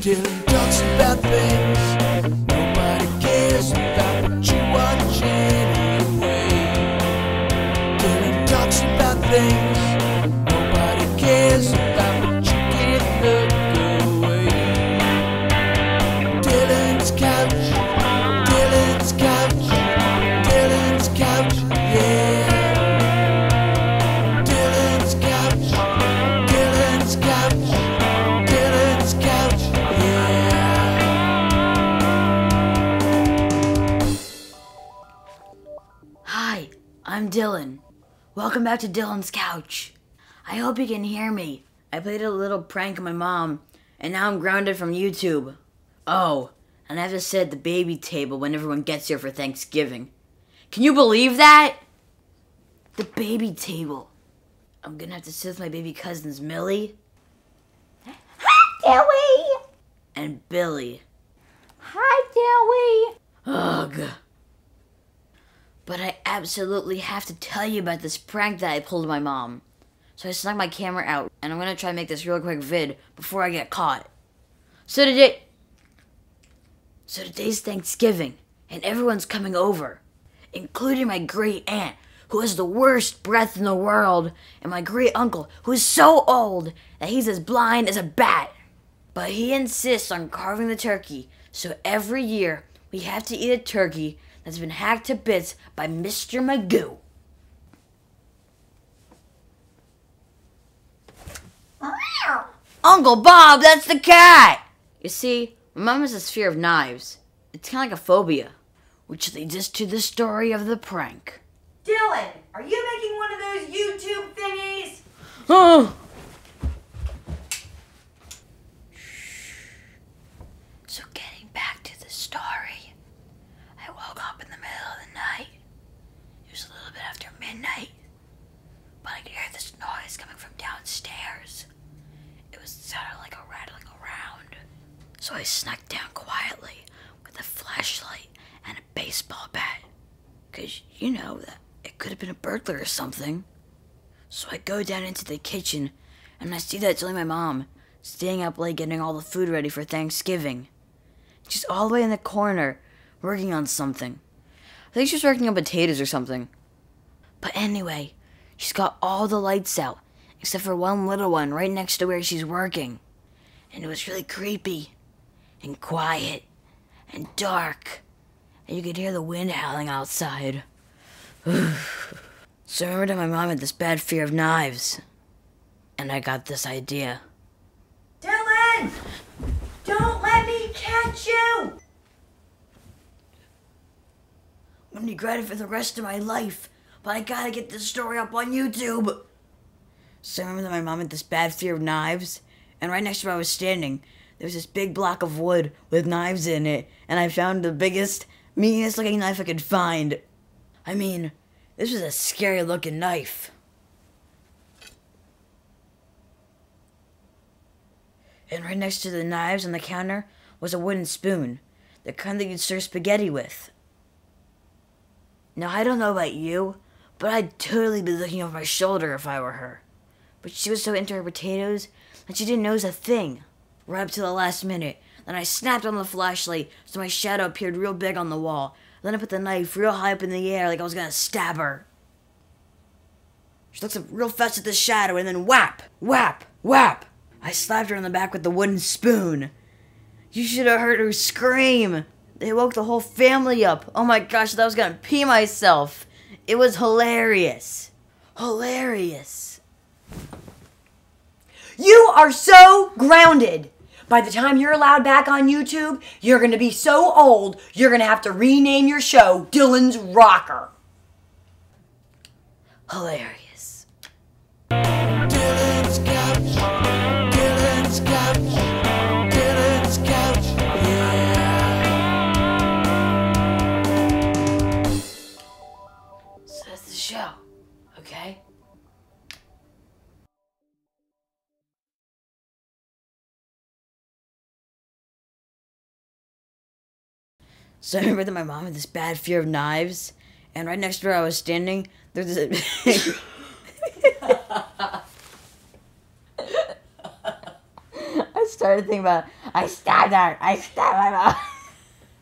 Dylan talks about things nobody cares about, but you watch anyway. Dylan talks about things nobody cares about, but you can't look away. Dylan's couch, Dylan's couch, Dylan's couch, yeah. Dylan's couch, Dylan's couch, Dylan's couch, yeah. Hi, I'm Dylan. Welcome back to Dylan's Couch. I hope you can hear me. I played a little prank on my mom, and now I'm grounded from YouTube. Oh, and I have to sit at the baby table when everyone gets here for Thanksgiving. Can you believe that? The baby table. I'm gonna have to sit with my baby cousins Millie. Hi, Dewey! And Billy. Hi, Dewey! Ugh. But I absolutely have to tell you about this prank that I pulled on my mom. So I snuck my camera out, and I'm gonna try to make this real quick vid before I get caught. So today's Thanksgiving, and everyone's coming over, including my great aunt, who has the worst breath in the world, and my great uncle, who is so old that he's as blind as a bat. But he insists on carving the turkey, so every year we have to eat a turkey that's been hacked to bits by Mr. Magoo. Uncle Bob, that's the cat! You see, my mom has this fear of knives. It's kind of like a phobia, which leads us to the story of the prank. Dylan, are you making one of those YouTube thingies? Oh! So getting back to the story, I woke up in the middle of the night. It was a little bit after midnight, but I could hear this noise coming from downstairs. It was sounded like a rattling around. So I snuck down quietly with a flashlight and a baseball bat. 'Cause you know that it could have been a burglar or something. So I go down into the kitchen and I see that it's only my mom staying up late getting all the food ready for Thanksgiving. She's all the way in the corner working on something. I think she's working on potatoes or something. But anyway, she's got all the lights out except for one little one right next to where she's working. And it was really creepy and quiet and dark. And you could hear the wind howling outside. So I remembered that my mom had this bad fear of knives. And I got this idea. Dylan! Don't let me catch you! I'm gonna regret it for the rest of my life, but I gotta get this story up on YouTube. So I remember that my mom had this bad fear of knives, and right next to where I was standing, there was this big block of wood with knives in it, and I found the biggest, meanest looking knife I could find. I mean, this was a scary looking knife. And right next to the knives on the counter was a wooden spoon, the kind that you'd serve spaghetti with. Now, I don't know about you, but I'd totally be looking over my shoulder if I were her. But she was so into her potatoes that she didn't notice a thing. Right up to the last minute. Then I snapped on the flashlight so my shadow appeared real big on the wall. Then I put the knife real high up in the air like I was gonna stab her. She looks up real fast at the shadow and then whap, whap, whap. I slapped her in the back with the wooden spoon. You should have heard her scream. They woke the whole family up. Oh my gosh, I thought I was gonna pee myself. It was hilarious. Hilarious. You are so grounded! By the time you're allowed back on YouTube, you're gonna be so old, you're gonna have to rename your show Dylan's Rocker. Hilarious. Dylan's couch, Dylan's couch, Dylan's couch, yeah. So that's the show, okay? So I remember that my mom had this bad fear of knives, and right next to where I was standing, there's this started thinking about, I stabbed her. I stabbed my mom.